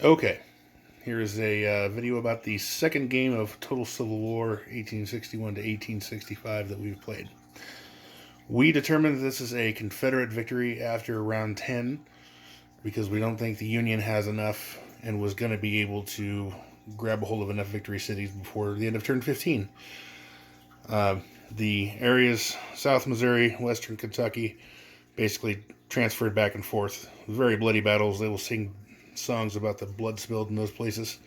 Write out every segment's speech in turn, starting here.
Okay, here is a video about the second game of Total Civil War 1861 to 1865 that we've played. We determined that this is a Confederate victory after round 10 because we don't think the Union has enough and was going to be able to grab a hold of enough victory cities before the end of turn 15. The areas South Missouri, Western Kentucky basically transferred back and forth. Very bloody battles. They will sing songs about the blood spilled in those places.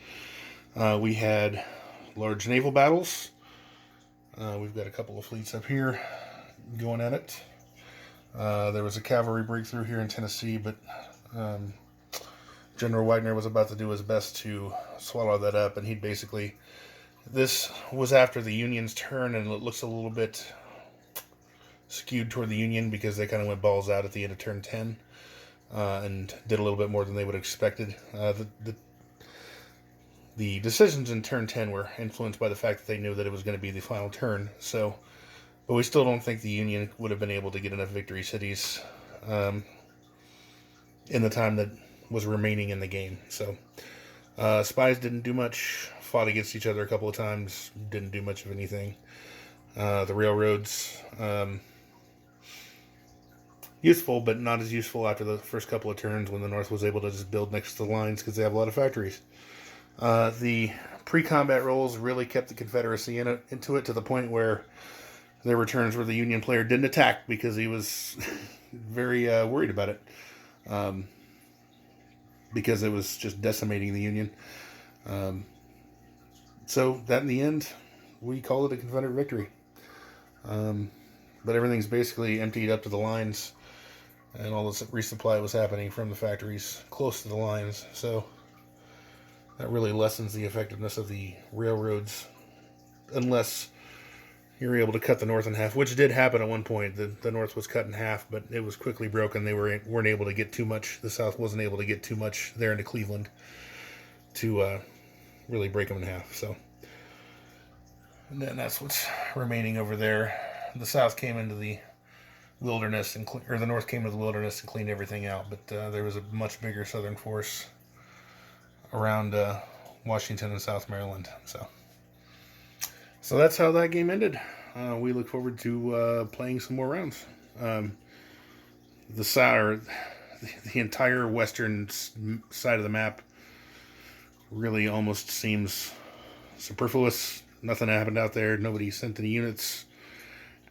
We had large naval battles. We've got a couple of fleets up here going at it. There was a cavalry breakthrough here in Tennessee, but General Wagner was about to do his best to swallow that up, and this was after the Union's turn, and it looks a little bit skewed toward the Union because they kind of went balls out at the end of turn 10 and did a little bit more than they would have expected. The decisions in turn 10 were influenced by the fact that they knew that it was going to be the final turn. But we still don't think the Union would have been able to get enough victory cities in the time that was remaining in the game. So spies didn't do much, fought against each other a couple of times, didn't do much of anything. The railroads, useful, but not as useful after the first couple of turns when the North was able to just build next to the lines because they have a lot of factories. The pre-combat rolls really kept the Confederacy into it to the point where there were turns where the Union player didn't attack because he was very worried about it, because it was just decimating the Union. So that in the end, we call it a Confederate victory. But everything's basically emptied up to the lines, and all this resupply was happening from the factories close to the lines. So that really lessens the effectiveness of the railroads, unless you're able to cut the North in half, which did happen at one point. The North was cut in half, but it was quickly broken. They weren't able to get too much. The South wasn't able to get too much there into Cleveland to really break them in half. So, and then that's what's remaining over there. The South came into the wilderness, or the North came into the wilderness and cleaned everything out. But there was a much bigger Southern force around Washington and South Maryland. So that's how that game ended. We look forward to playing some more rounds. The entire western side of the map really almost seems superfluous. Nothing happened out there. Nobody sent any units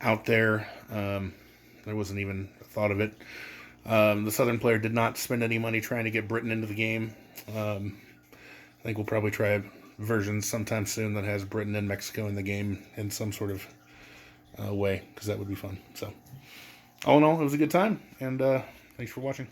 out there. There wasn't even a thought of it. The Southern player did not spend any money trying to get Britain into the game. I think we'll probably try a version sometime soon that has Britain and Mexico in the game in some sort of way, because that would be fun. So, all in all, it was a good time, and thanks for watching.